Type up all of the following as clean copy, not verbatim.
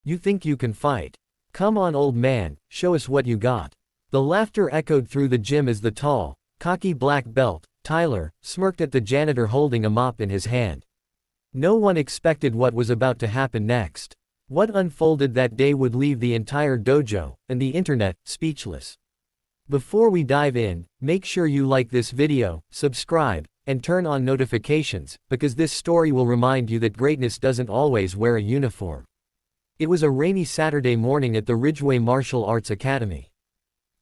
You think you can fight? Come on, old man, show us what you got. The laughter echoed through the gym as the tall, cocky black belt, Tyler, smirked at the janitor holding a mop in his hand. No one expected what was about to happen next. What unfolded that day would leave the entire dojo, and the internet, speechless. Before we dive in, make sure you like this video, subscribe, and turn on notifications, because this story will remind you that greatness doesn't always wear a uniform. It was a rainy Saturday morning at the Ridgeway Martial Arts Academy.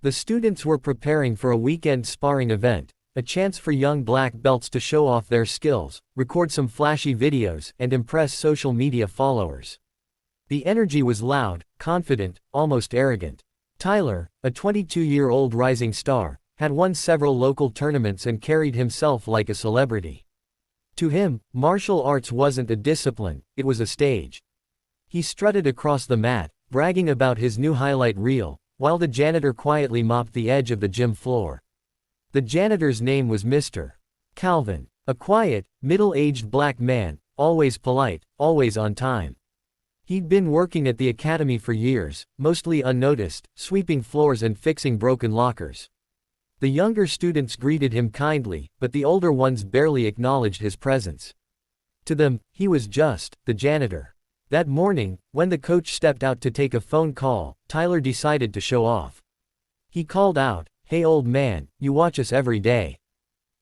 The students were preparing for a weekend sparring event, a chance for young black belts to show off their skills, record some flashy videos, and impress social media followers. The energy was loud, confident, almost arrogant. Tyler, a 22-year-old rising star, had won several local tournaments and carried himself like a celebrity. To him, martial arts wasn't a discipline, it was a stage. He strutted across the mat, bragging about his new highlight reel, while the janitor quietly mopped the edge of the gym floor. The janitor's name was Mr. Calvin, a quiet, middle-aged black man, always polite, always on time. He'd been working at the academy for years, mostly unnoticed, sweeping floors and fixing broken lockers. The younger students greeted him kindly, but the older ones barely acknowledged his presence. To them, he was just the janitor. That morning, when the coach stepped out to take a phone call, Tyler decided to show off. He called out, "Hey old man, you watch us every day.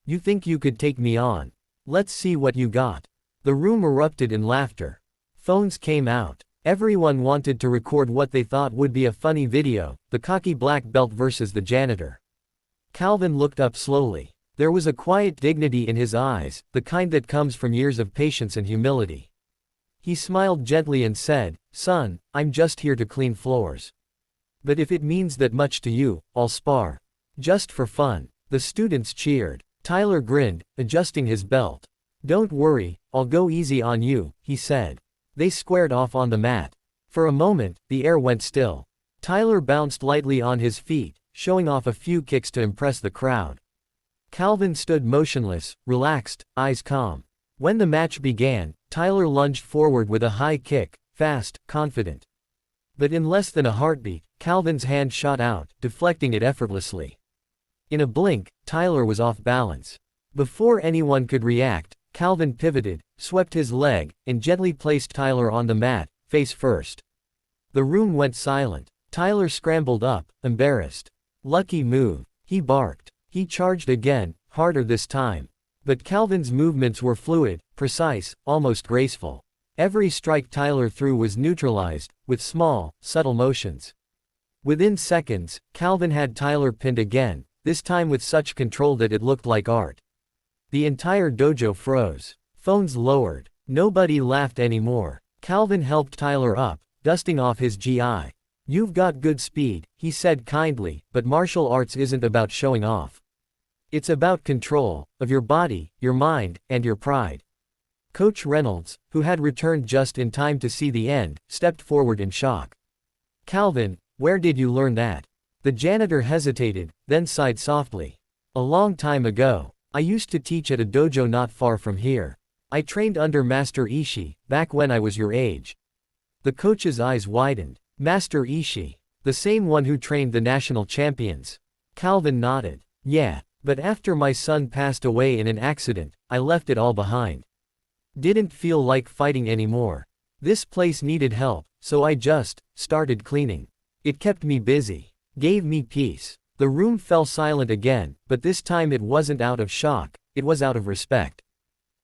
You think you could take me on? Let's see what you got." The room erupted in laughter. Phones came out. Everyone wanted to record what they thought would be a funny video, the cocky black belt versus the janitor. Calvin looked up slowly. There was a quiet dignity in his eyes, the kind that comes from years of patience and humility. He smiled gently and said, "Son, I'm just here to clean floors. But if it means that much to you, I'll spar. Just for fun." The students cheered. Tyler grinned, adjusting his belt. "Don't worry, I'll go easy on you," he said. They squared off on the mat. For a moment, the air went still. Tyler bounced lightly on his feet, showing off a few kicks to impress the crowd. Calvin stood motionless, relaxed, eyes calm. When the match began, Tyler lunged forward with a high kick, fast, confident. But in less than a heartbeat, Calvin's hand shot out, deflecting it effortlessly. In a blink, Tyler was off balance. Before anyone could react, Calvin pivoted, swept his leg, and gently placed Tyler on the mat, face first. The room went silent. Tyler scrambled up, embarrassed. "Lucky move," he barked. He charged again, harder this time. But Calvin's movements were fluid, precise, almost graceful. Every strike Tyler threw was neutralized, with small, subtle motions. Within seconds, Calvin had Tyler pinned again, this time with such control that it looked like art. The entire dojo froze. Phones lowered. Nobody laughed anymore. Calvin helped Tyler up, dusting off his GI. "You've got good speed," he said kindly, "but martial arts isn't about showing off. It's about control, of your body, your mind, and your pride." Coach Reynolds, who had returned just in time to see the end, stepped forward in shock. "Calvin, where did you learn that?" The janitor hesitated, then sighed softly. "A long time ago. I used to teach at a dojo not far from here. I trained under Master Ishii, back when I was your age." The coach's eyes widened. "Master Ishii? The same one who trained the national champions?" Calvin nodded. "Yeah. But after my son passed away in an accident, I left it all behind. Didn't feel like fighting anymore. This place needed help, so I just started cleaning. It kept me busy. Gave me peace." The room fell silent again, but this time it wasn't out of shock, it was out of respect.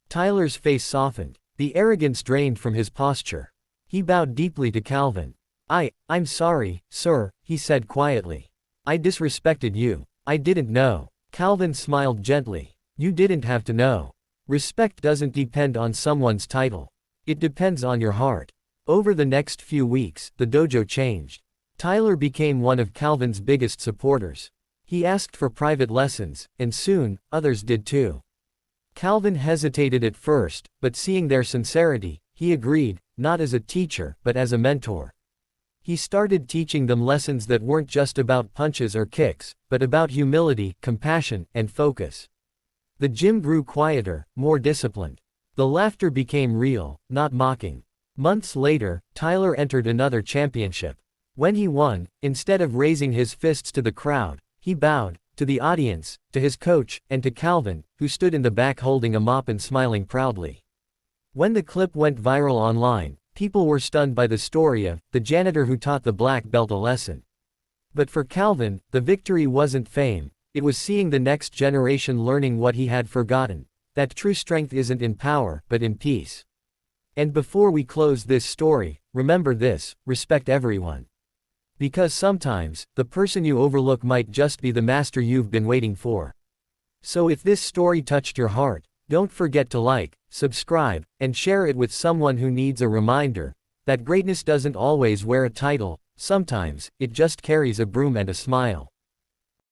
Tyler's face softened. The arrogance drained from his posture. He bowed deeply to Calvin. I'm sorry, sir," he said quietly. "I disrespected you. I didn't know." Calvin smiled gently. "You didn't have to know. Respect doesn't depend on someone's title. It depends on your heart." Over the next few weeks, the dojo changed. Tyler became one of Calvin's biggest supporters. He asked for private lessons, and soon, others did too. Calvin hesitated at first, but seeing their sincerity, he agreed, not as a teacher, but as a mentor. He started teaching them lessons that weren't just about punches or kicks, but about humility, compassion, and focus. The gym grew quieter, more disciplined. The laughter became real, not mocking. Months later, Tyler entered another championship. When he won, instead of raising his fists to the crowd, he bowed, to the audience, to his coach, and to Calvin, who stood in the back holding a mop and smiling proudly. When the clip went viral online, people were stunned by the story of the janitor who taught the black belt a lesson. But for Calvin, the victory wasn't fame, it was seeing the next generation learning what he had forgotten, that true strength isn't in power, but in peace. And before we close this story, remember this: respect everyone. Because sometimes, the person you overlook might just be the master you've been waiting for. So if this story touched your heart, don't forget to like, subscribe, and share it with someone who needs a reminder that greatness doesn't always wear a title, sometimes it just carries a broom and a smile.